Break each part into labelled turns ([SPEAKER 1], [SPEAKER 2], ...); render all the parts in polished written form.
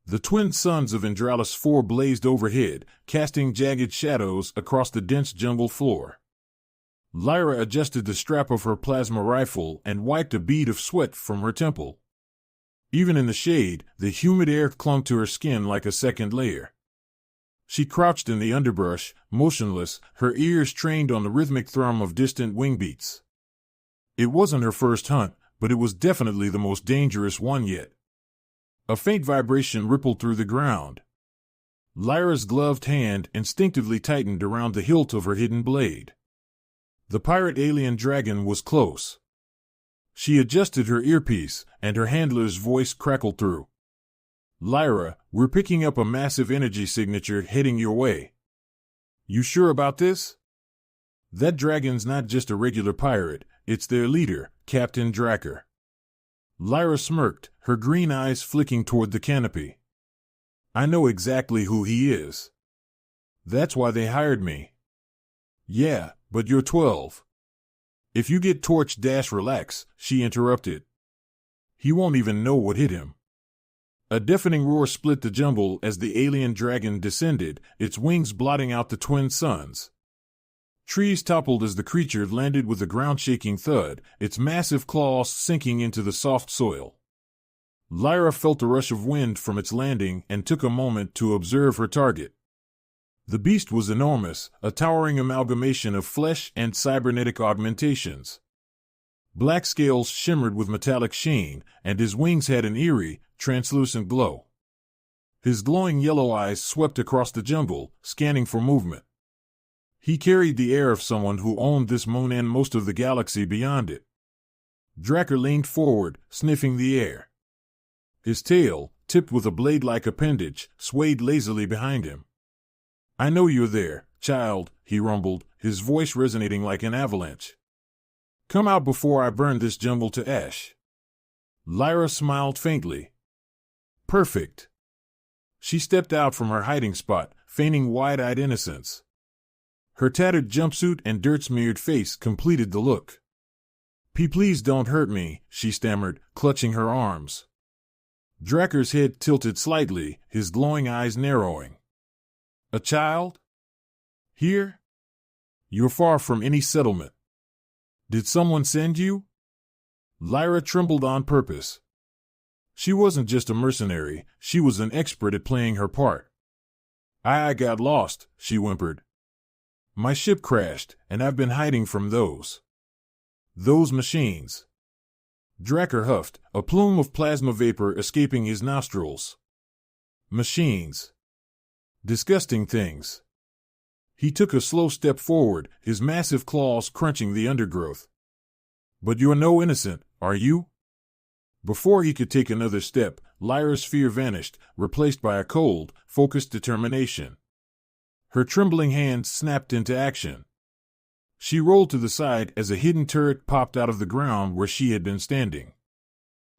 [SPEAKER 1] The twin suns of Indralis IV blazed overhead, casting jagged shadows across the dense jungle floor. Lyra adjusted the strap of her plasma rifle and wiped a bead of sweat from her temple. Even in the shade, the humid air clung to her skin like a second layer. She crouched in the underbrush, motionless, her ears trained on the rhythmic thrum of distant wing beats. It wasn't her first hunt, but it was definitely the most dangerous one yet. A faint vibration rippled through the ground. Lyra's gloved hand instinctively tightened around the hilt of her hidden blade. The pirate alien dragon was close. She adjusted her earpiece, and her handler's voice crackled through. "Lyra, we're picking up a massive energy signature heading your way. You sure about this? That dragon's not just a regular pirate, it's their leader, Captain Dracker." Lyra smirked, her green eyes flicking toward the canopy. "I know exactly who he is. That's why they hired me." "Yeah, but you're 12. If you get torched, relax," she interrupted. "He won't even know what hit him." A deafening roar split the jumble as the alien dragon descended, its wings blotting out the twin suns. Trees toppled as the creature landed with a ground-shaking thud, its massive claws sinking into the soft soil. Lyra felt a rush of wind from its landing and took a moment to observe her target. The beast was enormous, a towering amalgamation of flesh and cybernetic augmentations. Black scales shimmered with metallic sheen, and his wings had an eerie, translucent glow. His glowing yellow eyes swept across the jungle, scanning for movement. He carried the air of someone who owned this moon and most of the galaxy beyond it. Dracker leaned forward, sniffing the air. His tail, tipped with a blade-like appendage, swayed lazily behind him. "I know you're there, child," he rumbled, his voice resonating like an avalanche. "Come out before I burn this jungle to ash." Lyra smiled faintly. "Perfect." She stepped out from her hiding spot, feigning wide-eyed innocence. Her tattered jumpsuit and dirt-smeared face completed the look. Please don't hurt me," she stammered, clutching her arms. Dracker's head tilted slightly, his glowing eyes narrowing. "A child? Here? You're far from any settlement. Did someone send you?" Lyra trembled on purpose. She wasn't just a mercenary, she was an expert at playing her part. I got lost," she whimpered. "My ship crashed, and I've been hiding from those machines." Dracker huffed, a plume of plasma vapor escaping his nostrils. "Machines. Disgusting things." He took a slow step forward, his massive claws crunching the undergrowth. "But you're no innocent, are you?" Before he could take another step, Lyra's fear vanished, replaced by a cold, focused determination. Her trembling hands snapped into action. She rolled to the side as a hidden turret popped out of the ground where she had been standing.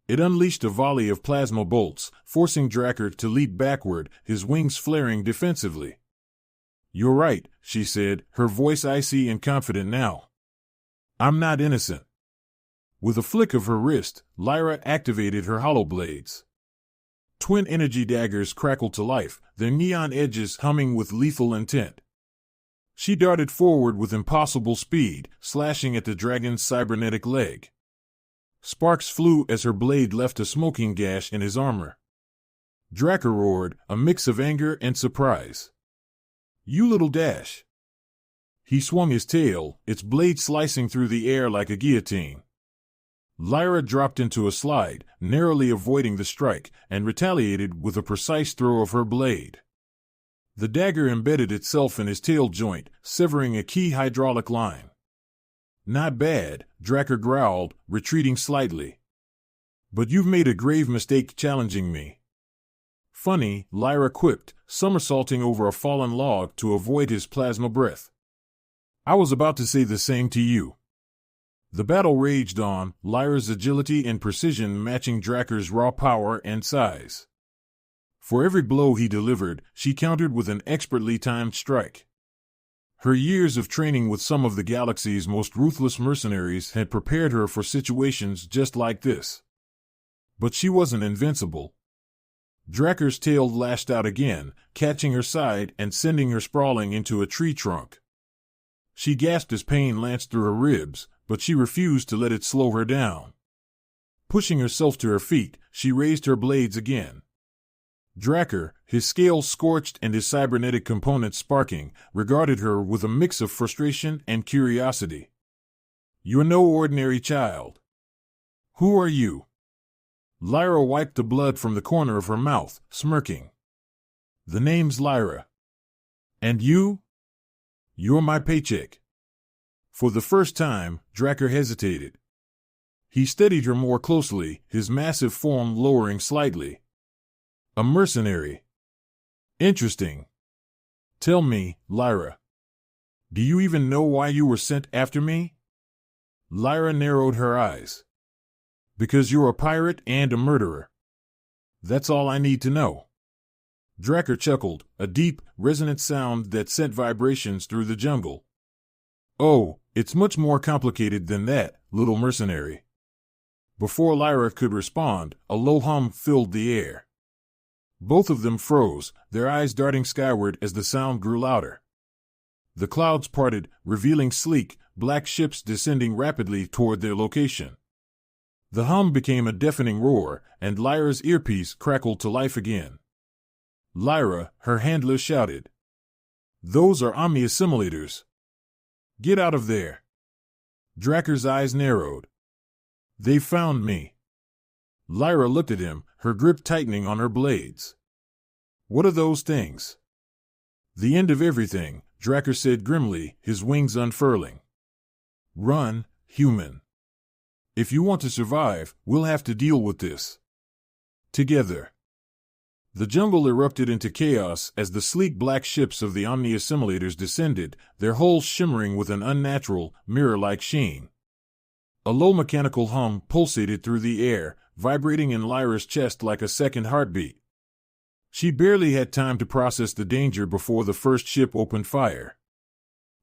[SPEAKER 1] It unleashed a volley of plasma bolts, forcing Dracker to leap backward, his wings flaring defensively. "You're right," she said, her voice icy and confident now. "I'm not innocent." With a flick of her wrist, Lyra activated her hollow blades. Twin energy daggers crackled to life, their neon edges humming with lethal intent. She darted forward with impossible speed, slashing at the dragon's cybernetic leg. Sparks flew as her blade left a smoking gash in his armor. Dracker roared, a mix of anger and surprise. "You little dash!" He swung his tail, its blade slicing through the air like a guillotine. Lyra dropped into a slide, narrowly avoiding the strike, and retaliated with a precise throw of her blade. The dagger embedded itself in his tail joint, severing a key hydraulic line. "Not bad," Dracker growled, retreating slightly. "But you've made a grave mistake challenging me." "Funny," Lyra quipped, somersaulting over a fallen log to avoid his plasma breath. "I was about to say the same to you." The battle raged on, Lyra's agility and precision matching Dracker's raw power and size. For every blow he delivered, she countered with an expertly timed strike. Her years of training with some of the galaxy's most ruthless mercenaries had prepared her for situations just like this. But she wasn't invincible. Drakker's tail lashed out again, catching her side and sending her sprawling into a tree trunk. She gasped as pain lanced through her ribs, but she refused to let it slow her down. Pushing herself to her feet, she raised her blades again. Drakker, his scales scorched and his cybernetic components sparking, regarded her with a mix of frustration and curiosity. "You're no ordinary child. Who are you?" Lyra wiped the blood from the corner of her mouth, smirking. "The name's Lyra. And you?" "You're my paycheck." For the first time, Drakker hesitated. He studied her more closely, his massive form lowering slightly. "A mercenary. Interesting. Tell me, Lyra, do you even know why you were sent after me?" Lyra narrowed her eyes. "Because you're a pirate and a murderer. That's all I need to know." Drakker chuckled, a deep, resonant sound that sent vibrations through the jungle. "Oh, it's much more complicated than that, little mercenary." Before Lyra could respond, a low hum filled the air. Both of them froze, their eyes darting skyward as the sound grew louder. The clouds parted, revealing sleek, black ships descending rapidly toward their location. The hum became a deafening roar, and Lyra's earpiece crackled to life again. Lyra, her handler, shouted, "Those are omni-assimilators. Get out of there." Drakker's eyes narrowed. "They found me." Lyra looked at him, her grip tightening on her blades. "What are those things?" "The end of everything," Drakker said grimly, his wings unfurling. "Run, human. If you want to survive, we'll have to deal with this together." The jungle erupted into chaos as the sleek black ships of the omni-assimilators descended, their hulls shimmering with an unnatural, mirror-like sheen. A low mechanical hum pulsated through the air, vibrating in Lyra's chest like a second heartbeat. She barely had time to process the danger before the first ship opened fire.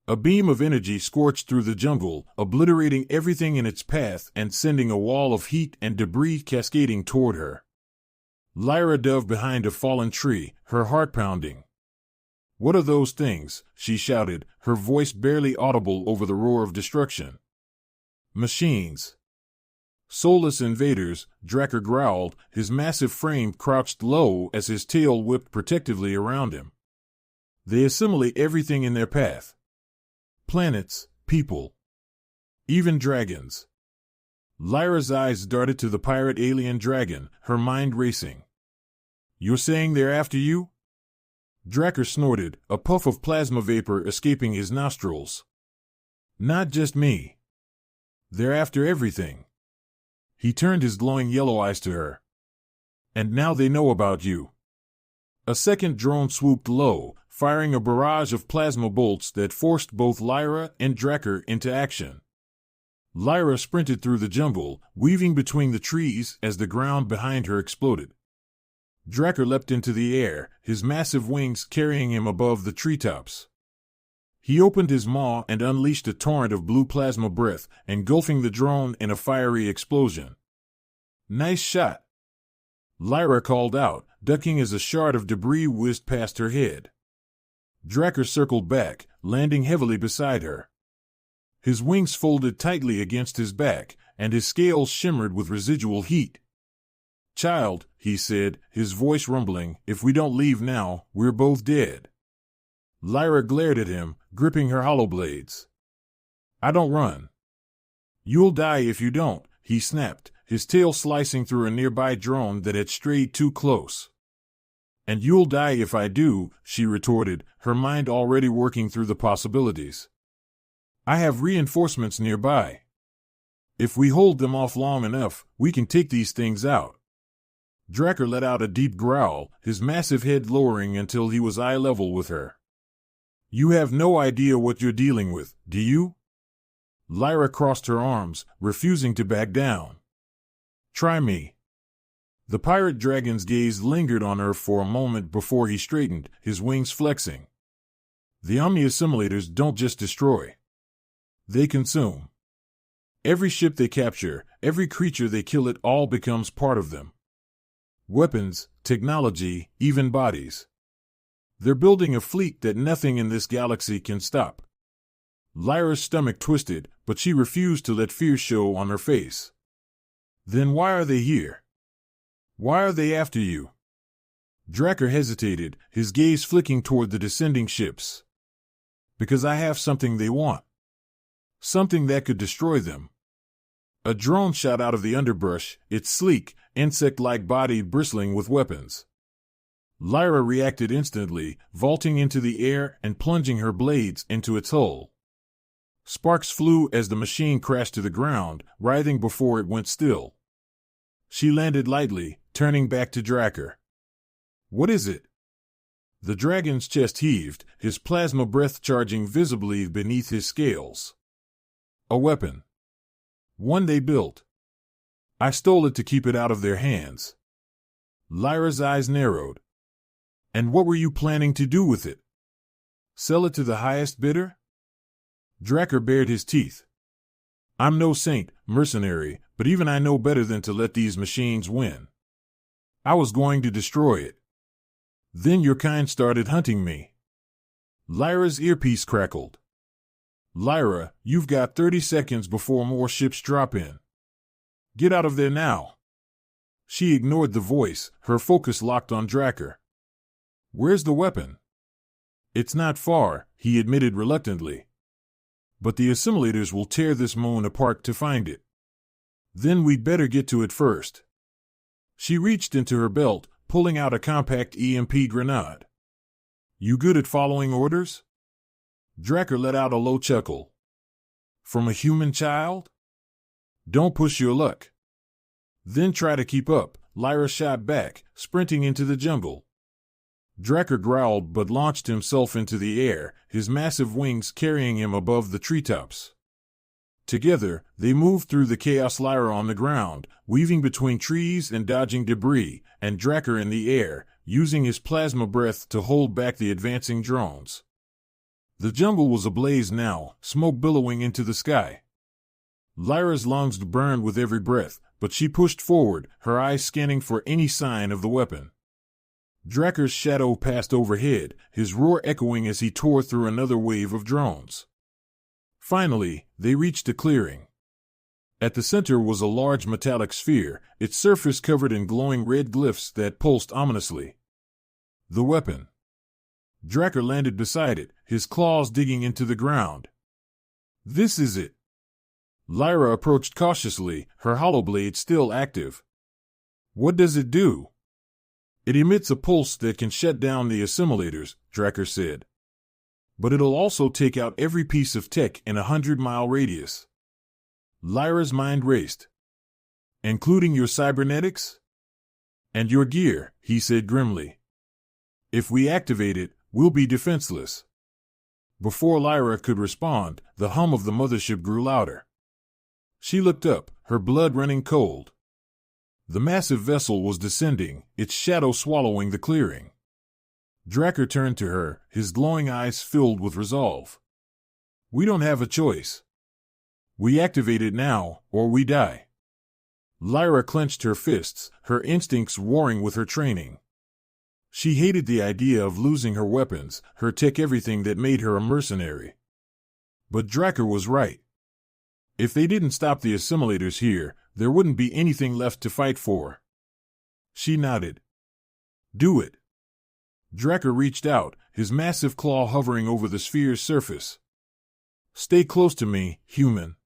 [SPEAKER 1] A beam of energy scorched through the jungle, obliterating everything in its path and sending a wall of heat and debris cascading toward her. Lyra dove behind a fallen tree, her heart pounding. "What are those things?" she shouted, her voice barely audible over the roar of destruction. "Machines. Soulless invaders," Drakker growled, his massive frame crouched low as his tail whipped protectively around him. "They assimilate everything in their path. Planets, people, even dragons." Lyra's eyes darted to the pirate alien dragon, her mind racing. "You're saying they're after you?" Drakker snorted, a puff of plasma vapor escaping his nostrils. "Not just me. They're after everything." He turned his glowing yellow eyes to her. "And now they know about you." A second drone swooped low, firing a barrage of plasma bolts that forced both Lyra and Drakker into action. Lyra sprinted through the jungle, weaving between the trees as the ground behind her exploded. Drakker leapt into the air, his massive wings carrying him above the treetops. He opened his maw and unleashed a torrent of blue plasma breath, engulfing the drone in a fiery explosion. "Nice shot," Lyra called out, ducking as a shard of debris whizzed past her head. Drakker circled back, landing heavily beside her. His wings folded tightly against his back, and his scales shimmered with residual heat. "Child," he said, his voice rumbling, "if we don't leave now, we're both dead." Lyra glared at him, gripping her hollow blades. "I don't run." "You'll die if you don't," he snapped, his tail slicing through a nearby drone that had strayed too close. "And you'll die if I do," she retorted, her mind already working through the possibilities. "I have reinforcements nearby. If we hold them off long enough, we can take these things out." Drakker let out a deep growl, his massive head lowering until he was eye level with her. "You have no idea what you're dealing with, do you?" Lyra crossed her arms, refusing to back down. "Try me." The pirate dragon's gaze lingered on her for a moment before he straightened, his wings flexing. "The omni-assimilators don't just destroy. They consume. Every ship they capture, every creature they kill, it all becomes part of them. Weapons, technology, even bodies. They're building a fleet that nothing in this galaxy can stop. Lyra's stomach twisted, but she refused to let fear show on her face. Then why are they here? Why are they after you? Drakkar hesitated, his gaze flicking toward the descending ships. Because I have something they want. Something that could destroy them. A drone shot out of the underbrush, its sleek, insect-like body bristling with weapons. Lyra reacted instantly, vaulting into the air and plunging her blades into its hull. Sparks flew as the machine crashed to the ground, writhing before it went still. She landed lightly, turning back to Drakkar. What is it? The dragon's chest heaved, his plasma breath charging visibly beneath his scales. A weapon. One they built. I stole it to keep it out of their hands. Lyra's eyes narrowed. And what were you planning to do with it? Sell it to the highest bidder? Drakkar bared his teeth. I'm no saint, mercenary, but even I know better than to let these machines win. I was going to destroy it. Then your kind started hunting me. Lyra's earpiece crackled. Lyra, you've got 30 seconds before more ships drop in. Get out of there now. She ignored the voice, her focus locked on Drakkar. Where's the weapon? It's not far, he admitted reluctantly. But the assimilators will tear this moon apart to find it. Then we'd better get to it first. She reached into her belt, pulling out a compact EMP grenade. You good at following orders? Drakkar let out a low chuckle. From a human child? Don't push your luck. Then try to keep up, Lyra shot back, sprinting into the jungle. Drakkar growled but launched himself into the air, his massive wings carrying him above the treetops. Together, they moved through the chaos. Lyra on the ground, weaving between trees and dodging debris, and Drakkar in the air, using his plasma breath to hold back the advancing drones. The jungle was ablaze now, smoke billowing into the sky. Lyra's lungs burned with every breath, but she pushed forward, her eyes scanning for any sign of the weapon. Drakkar's shadow passed overhead, his roar echoing as he tore through another wave of drones. Finally, they reached a clearing. At the center was a large metallic sphere, its surface covered in glowing red glyphs that pulsed ominously. The weapon. Drakkar landed beside it, his claws digging into the ground. This is it. Lyra approached cautiously, her hollow blade still active. What does it do? It emits a pulse that can shut down the assimilators, Drakkar said. But it'll also take out every piece of tech in a 100-mile radius. Lyra's mind raced. Including your cybernetics? And your gear, he said grimly. If we activate it, we'll be defenseless. Before Lyra could respond, the hum of the mothership grew louder. She looked up, her blood running cold. The massive vessel was descending, its shadow swallowing the clearing. Drakkar turned to her, his glowing eyes filled with resolve. We don't have a choice. We activate it now, or we die. Lyra clenched her fists, her instincts warring with her training. She hated the idea of losing her weapons, her tech, everything that made her a mercenary. But Drakkar was right. If they didn't stop the assimilators here, there wouldn't be anything left to fight for. She nodded. Do it. Drakkar reached out, his massive claw hovering over the sphere's surface. Stay close to me, human.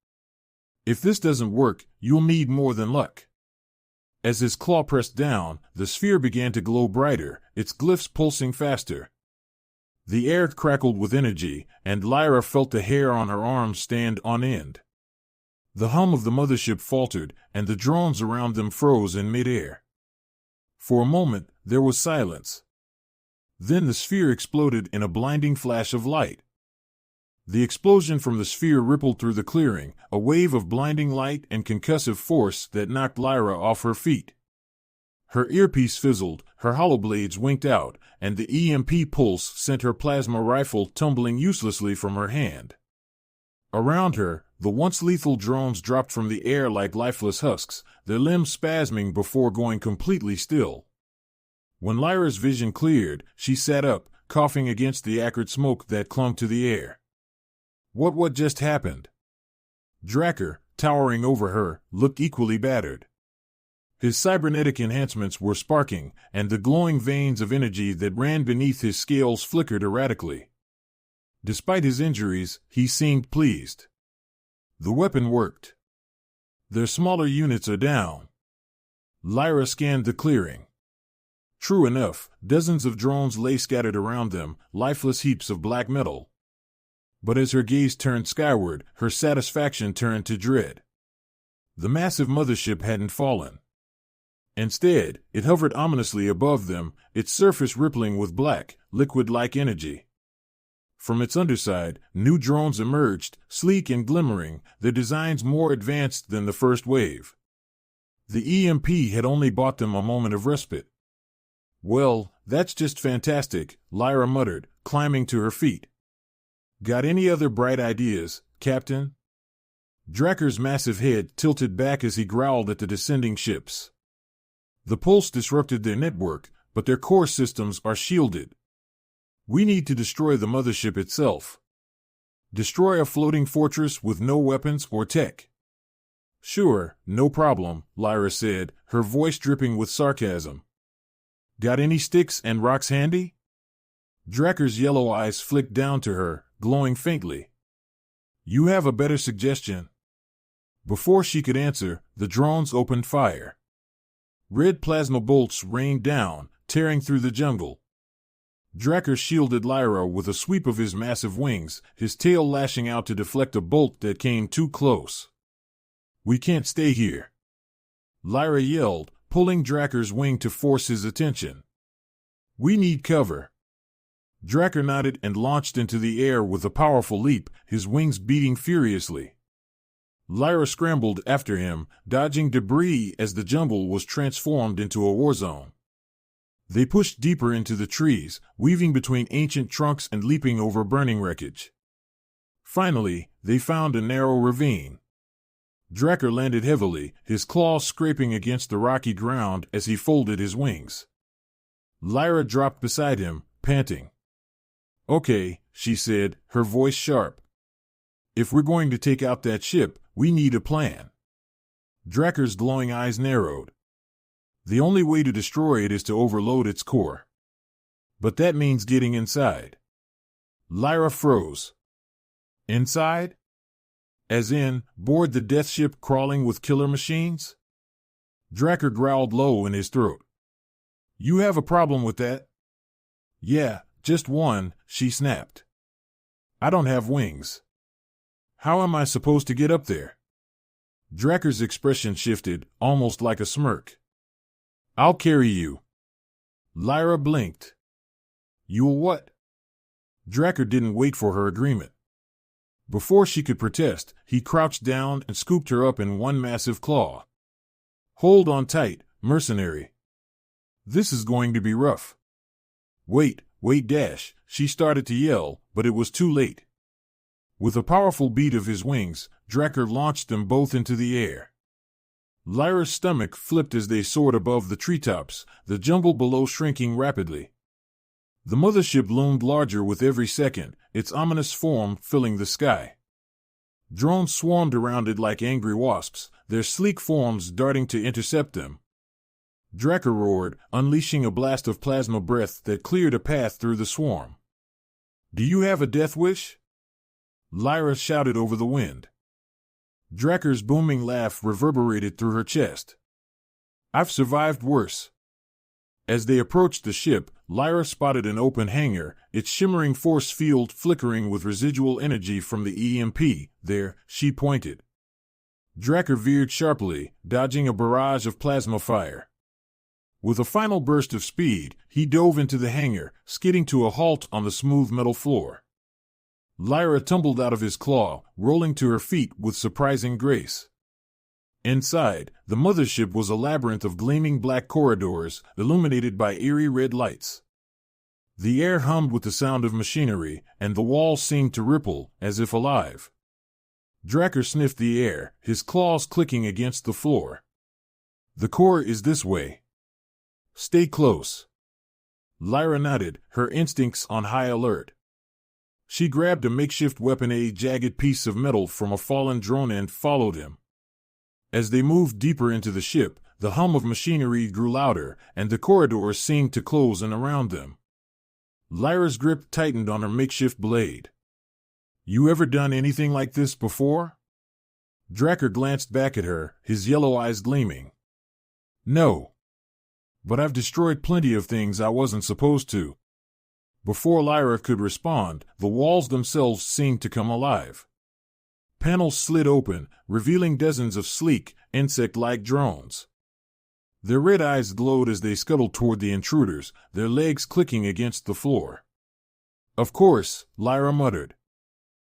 [SPEAKER 1] If this doesn't work, you'll need more than luck. As his claw pressed down, the sphere began to glow brighter, its glyphs pulsing faster. The air crackled with energy, and Lyra felt the hair on her arms stand on end. The hum of the mothership faltered, and the drones around them froze in midair. For a moment, there was silence. Then the sphere exploded in a blinding flash of light. The explosion from the sphere rippled through the clearing, a wave of blinding light and concussive force that knocked Lyra off her feet. Her earpiece fizzled, her hollow blades winked out, and the EMP pulse sent her plasma rifle tumbling uselessly from her hand. Around her, the once lethal drones dropped from the air like lifeless husks, their limbs spasming before going completely still. When Lyra's vision cleared, she sat up, coughing against the acrid smoke that clung to the air. What just happened? Drakkar, towering over her, looked equally battered. His cybernetic enhancements were sparking, and the glowing veins of energy that ran beneath his scales flickered erratically. Despite his injuries, he seemed pleased. The weapon worked. Their smaller units are down. Lyra scanned the clearing. True enough, dozens of drones lay scattered around them, lifeless heaps of black metal. But as her gaze turned skyward, her satisfaction turned to dread. The massive mothership hadn't fallen. Instead, it hovered ominously above them, its surface rippling with black, liquid-like energy. From its underside, new drones emerged, sleek and glimmering, their designs more advanced than the first wave. The EMP had only bought them a moment of respite. Well, that's just fantastic, Lyra muttered, climbing to her feet. Got any other bright ideas, Captain? Drakkar's massive head tilted back as he growled at the descending ships. The pulse disrupted their network, but their core systems are shielded. We need to destroy the mothership itself. Destroy a floating fortress with no weapons or tech. Sure, no problem, Lyra said, her voice dripping with sarcasm. Got any sticks and rocks handy? Drakkar's yellow eyes flicked down to her, glowing faintly. You have a better suggestion? Before she could answer, the drones opened fire. Red plasma bolts rained down, tearing through the jungle. Drakkar shielded Lyra with a sweep of his massive wings, his tail lashing out to deflect a bolt that came too close. We can't stay here. Lyra yelled, pulling Drakkar's wing to force his attention. We need cover. Drakkar nodded and launched into the air with a powerful leap, his wings beating furiously. Lyra scrambled after him, dodging debris as the jungle was transformed into a war zone. They pushed deeper into the trees, weaving between ancient trunks and leaping over burning wreckage. Finally, they found a narrow ravine. Drakkar landed heavily, his claws scraping against the rocky ground as he folded his wings. Lyra dropped beside him, panting. Okay, she said, her voice sharp. If we're going to take out that ship, we need a plan. Drakkar's glowing eyes narrowed. The only way to destroy it is to overload its core. But that means getting inside. Lyra froze. Inside? As in, board the death ship crawling with killer machines? Drakkar growled low in his throat. You have a problem with that? Yeah, just one, she snapped. I don't have wings. How am I supposed to get up there? Drakkar's expression shifted, almost like a smirk. I'll carry you. Lyra blinked. You'll what? Drakkar didn't wait for her agreement. Before she could protest, he crouched down and scooped her up in one massive claw. Hold on tight, mercenary. This is going to be rough. Wait, dash, she started to yell, but it was too late. With a powerful beat of his wings, Drakkar launched them both into the air. Lyra's stomach flipped as they soared above the treetops, the jungle below shrinking rapidly. The mothership loomed larger with every second, its ominous form filling the sky. Drones swarmed around it like angry wasps, their sleek forms darting to intercept them. Drakkar roared, unleashing a blast of plasma breath that cleared a path through the swarm. Do you have a death wish? Lyra shouted over the wind. Drakkar's booming laugh reverberated through her chest. I've survived worse. As they approached the ship, Lyra spotted an open hangar, its shimmering force field flickering with residual energy from the EMP. There, she pointed. Drakkar veered sharply, dodging a barrage of plasma fire. With a final burst of speed, he dove into the hangar, skidding to a halt on the smooth metal floor. Lyra tumbled out of his claw, rolling to her feet with surprising grace. Inside, the mothership was a labyrinth of gleaming black corridors, illuminated by eerie red lights. The air hummed with the sound of machinery, and the walls seemed to ripple, as if alive. Drakkar sniffed the air, his claws clicking against the floor. The core is this way. Stay close. Lyra nodded, her instincts on high alert. She grabbed a makeshift weapon, a jagged piece of metal from a fallen drone, and followed him. As they moved deeper into the ship, the hum of machinery grew louder, and the corridors seemed to close in around them. Lyra's grip tightened on her makeshift blade. "You ever done anything like this before?" Dracker glanced back at her, his yellow eyes gleaming. "No. But I've destroyed plenty of things I wasn't supposed to." Before Lyra could respond, the walls themselves seemed to come alive. Panels slid open, revealing dozens of sleek, insect-like drones. Their red eyes glowed as they scuttled toward the intruders, their legs clicking against the floor. "Of course," Lyra muttered.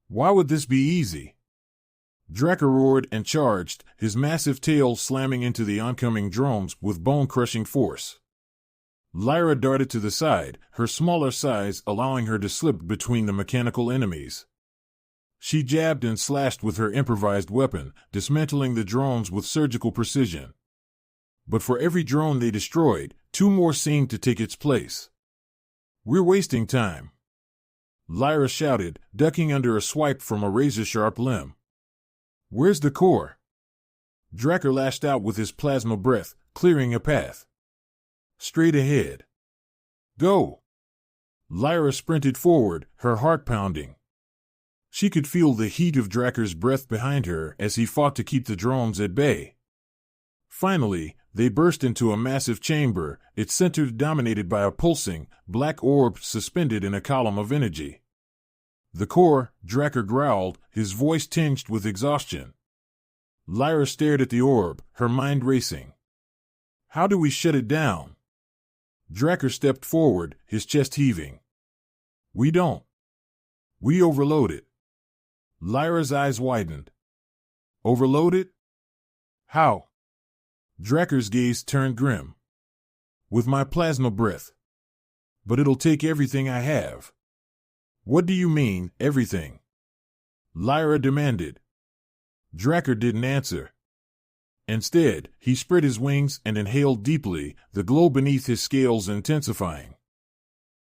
[SPEAKER 1] "Why would this be easy?" Dracker roared and charged, his massive tail slamming into the oncoming drones with bone-crushing force. Lyra darted to the side, her smaller size allowing her to slip between the mechanical enemies. She jabbed and slashed with her improvised weapon, dismantling the drones with surgical precision. But for every drone they destroyed, two more seemed to take its place. "We're wasting time," Lyra shouted, ducking under a swipe from a razor-sharp limb. "Where's the core?" Dracker lashed out with his plasma breath, clearing a path. "Straight ahead." "Go!" Lyra sprinted forward, her heart pounding. She could feel the heat of Dracker's breath behind her as he fought to keep the drones at bay. Finally, they burst into a massive chamber, its center dominated by a pulsing, black orb suspended in a column of energy. "The core," Dracker growled, his voice tinged with exhaustion. Lyra stared at the orb, her mind racing. "How do we shut it down?" Dracker stepped forward, his chest heaving. "We don't. We overload it." Lyra's eyes widened. "Overload it? How?" Dracker's gaze turned grim. "With my plasma breath. But it'll take everything I have." "What do you mean, everything?" Lyra demanded. Dracker didn't answer. Instead, he spread his wings and inhaled deeply, the glow beneath his scales intensifying.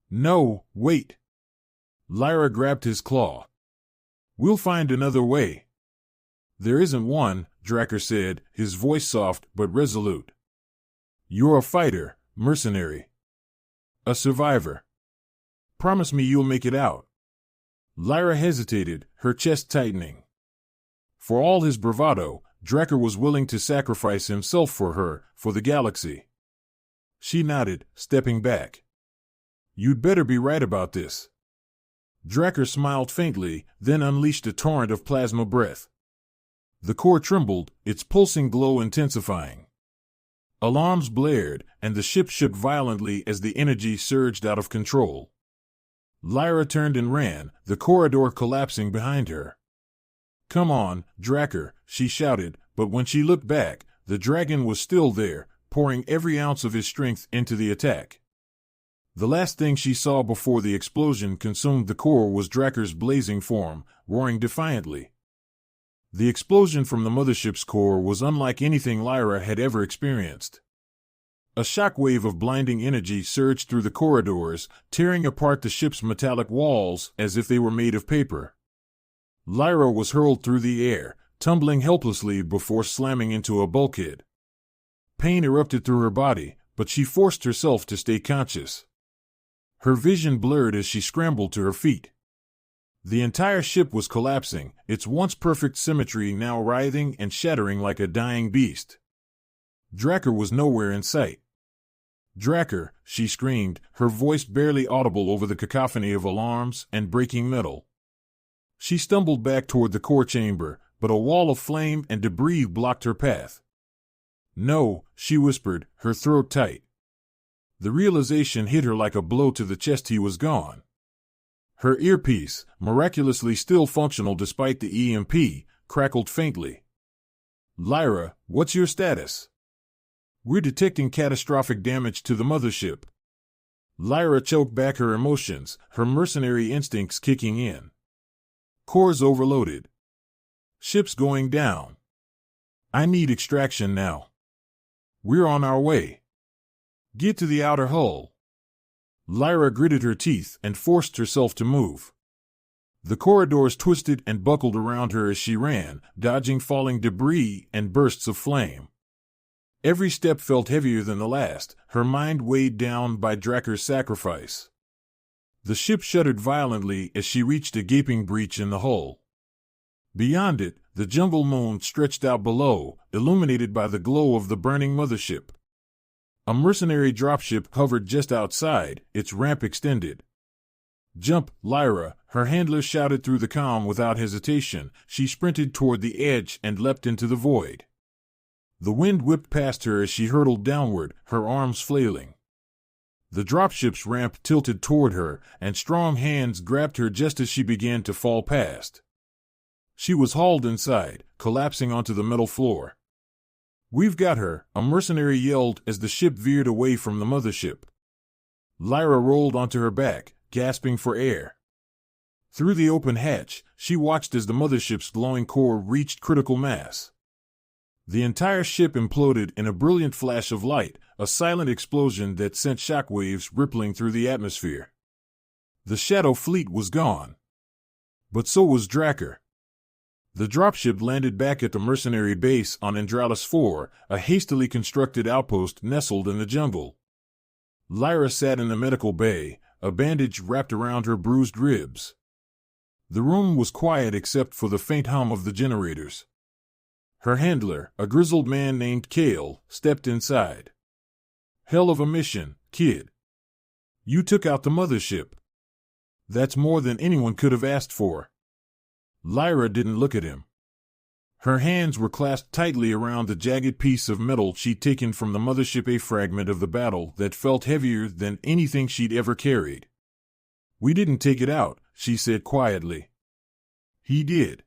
[SPEAKER 1] "No, wait." Lyra grabbed his claw. "We'll find another way." "There isn't one," Dracker said, his voice soft but resolute. "You're a fighter, mercenary. A survivor. Promise me you'll make it out." Lyra hesitated, her chest tightening. For all his bravado, Dracker was willing to sacrifice himself for her, for the galaxy. She nodded, stepping back. "You'd better be right about this." Dracker smiled faintly, then unleashed a torrent of plasma breath. The core trembled, its pulsing glow intensifying. Alarms blared, and the ship shook violently as the energy surged out of control. Lyra turned and ran, the corridor collapsing behind her. "Come on, Dracker," she shouted, but when she looked back, the dragon was still there, pouring every ounce of his strength into the attack. The last thing she saw before the explosion consumed the core was Dracker's blazing form, roaring defiantly. The explosion from the mothership's core was unlike anything Lyra had ever experienced. A shockwave of blinding energy surged through the corridors, tearing apart the ship's metallic walls as if they were made of paper. Lyra was hurled through the air, tumbling helplessly before slamming into a bulkhead. Pain erupted through her body, but she forced herself to stay conscious. Her vision blurred as she scrambled to her feet. The entire ship was collapsing, its once perfect symmetry now writhing and shattering like a dying beast. Dracker was nowhere in sight. "Dracker," she screamed, her voice barely audible over the cacophony of alarms and breaking metal. She stumbled back toward the core chamber, but a wall of flame and debris blocked her path. "No," she whispered, her throat tight. The realization hit her like a blow to the chest. He was gone. Her earpiece, miraculously still functional despite the EMP, crackled faintly. "Lyra, what's your status?" "We're detecting catastrophic damage to the mothership." Lyra choked back her emotions, her mercenary instincts kicking in. "Core's overloaded. Ship's going down. I need extraction now. We're on our way. Get to the outer hull." Lyra gritted her teeth and forced herself to move. The corridors twisted and buckled around her as she ran, dodging falling debris and bursts of flame. Every step felt heavier than the last, her mind weighed down by Drakker's sacrifice. The ship shuddered violently as she reached a gaping breach in the hull. Beyond it, the jungle moon stretched out below, illuminated by the glow of the burning mothership. A mercenary dropship hovered just outside, its ramp extended. "Jump, Lyra," her handler shouted through the comm without hesitation. She sprinted toward the edge and leapt into the void. The wind whipped past her as she hurtled downward, her arms flailing. The dropship's ramp tilted toward her, and strong hands grabbed her just as she began to fall past. She was hauled inside, collapsing onto the metal floor. "We've got her," a mercenary yelled as the ship veered away from the mothership. Lyra rolled onto her back, gasping for air. Through the open hatch, she watched as the mothership's glowing core reached critical mass. The entire ship imploded in a brilliant flash of light, a silent explosion that sent shockwaves rippling through the atmosphere. The Shadow Fleet was gone. But so was Drakkar. The dropship landed back at the mercenary base on Andralis 4, a hastily constructed outpost nestled in the jungle. Lyra sat in the medical bay, a bandage wrapped around her bruised ribs. The room was quiet except for the faint hum of the generators. Her handler, a grizzled man named Kale, stepped inside. "Hell of a mission, kid. You took out the mothership. That's more than anyone could have asked for." Lyra didn't look at him. Her hands were clasped tightly around the jagged piece of metal she'd taken from the mothership, a fragment of the battle that felt heavier than anything she'd ever carried. "We didn't take it out," she said quietly. "He did."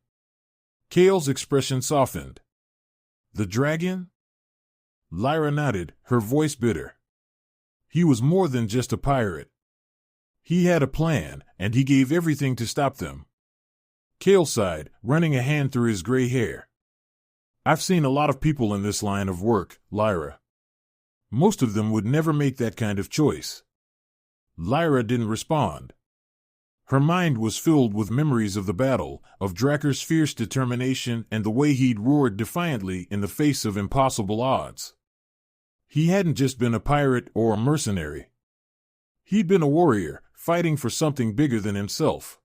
[SPEAKER 1] Kale's expression softened. "The dragon?" Lyra nodded, her voice bitter. "He was more than just a pirate. He had a plan, and he gave everything to stop them." Kale sighed, running a hand through his gray hair. "I've seen a lot of people in this line of work, Lyra. Most of them would never make that kind of choice." Lyra didn't respond. Her mind was filled with memories of the battle, of Drakkar's fierce determination and the way he'd roared defiantly in the face of impossible odds. He hadn't just been a pirate or a mercenary. He'd been a warrior, fighting for something bigger than himself.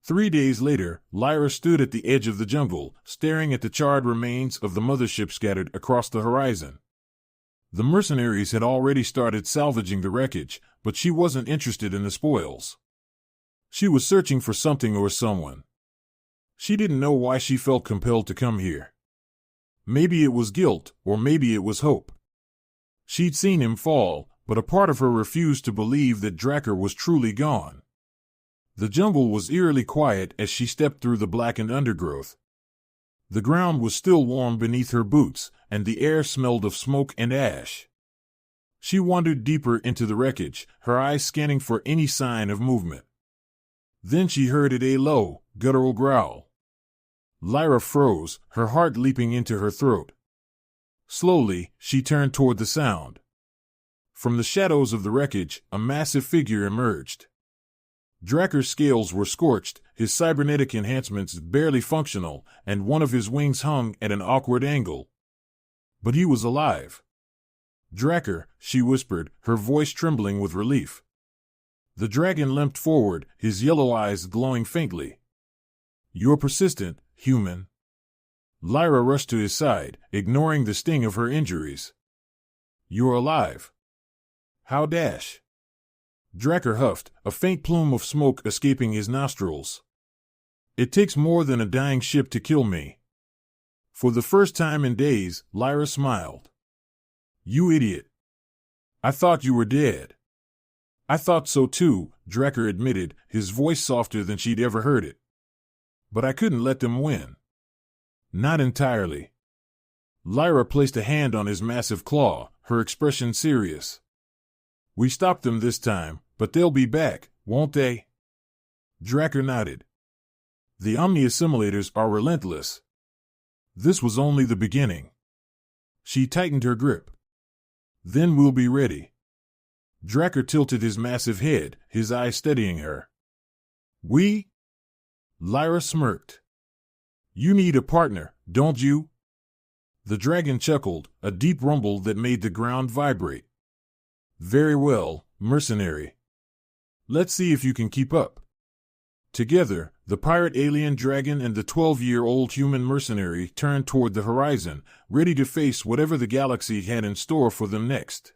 [SPEAKER 1] 3 days later, Lyra stood at the edge of the jungle, staring at the charred remains of the mothership scattered across the horizon. The mercenaries had already started salvaging the wreckage, but she wasn't interested in the spoils. She was searching for something or someone. She didn't know why she felt compelled to come here. Maybe it was guilt, or maybe it was hope. She'd seen him fall, but a part of her refused to believe that Drakkar was truly gone. The jungle was eerily quiet as she stepped through the blackened undergrowth. The ground was still warm beneath her boots, and the air smelled of smoke and ash. She wandered deeper into the wreckage, her eyes scanning for any sign of movement. Then she heard a low, guttural growl. Lyra froze, her heart leaping into her throat. Slowly, she turned toward the sound. From the shadows of the wreckage, a massive figure emerged. Drakkar's scales were scorched, his cybernetic enhancements barely functional, and one of his wings hung at an awkward angle. But he was alive. "Drakkar," she whispered, her voice trembling with relief. The dragon limped forward, his yellow eyes glowing faintly. "You're persistent, human." Lyra rushed to his side, ignoring the sting of her injuries. "You're alive." "How dash?" Drakkar huffed, a faint plume of smoke escaping his nostrils. "It takes more than a dying ship to kill me." For the first time in days, Lyra smiled. "You idiot. I thought you were dead." "I thought so too," Drakkar admitted, his voice softer than she'd ever heard it. "But I couldn't let them win." "Not entirely." Lyra placed a hand on his massive claw, her expression serious. "We stopped them this time, but they'll be back, won't they?" Drakkar nodded. "The Omni-assimilators are relentless. This was only the beginning." She tightened her grip. "Then we'll be ready." Dracker tilted his massive head, his eyes steadying her. We? Lyra smirked. You need a partner, don't you? The dragon chuckled, a deep rumble that made the ground vibrate. Very well, mercenary. Let's see if you can keep up. Together, the pirate alien dragon and the 12-year-old human mercenary turned toward the horizon, ready to face whatever the galaxy had in store for them next.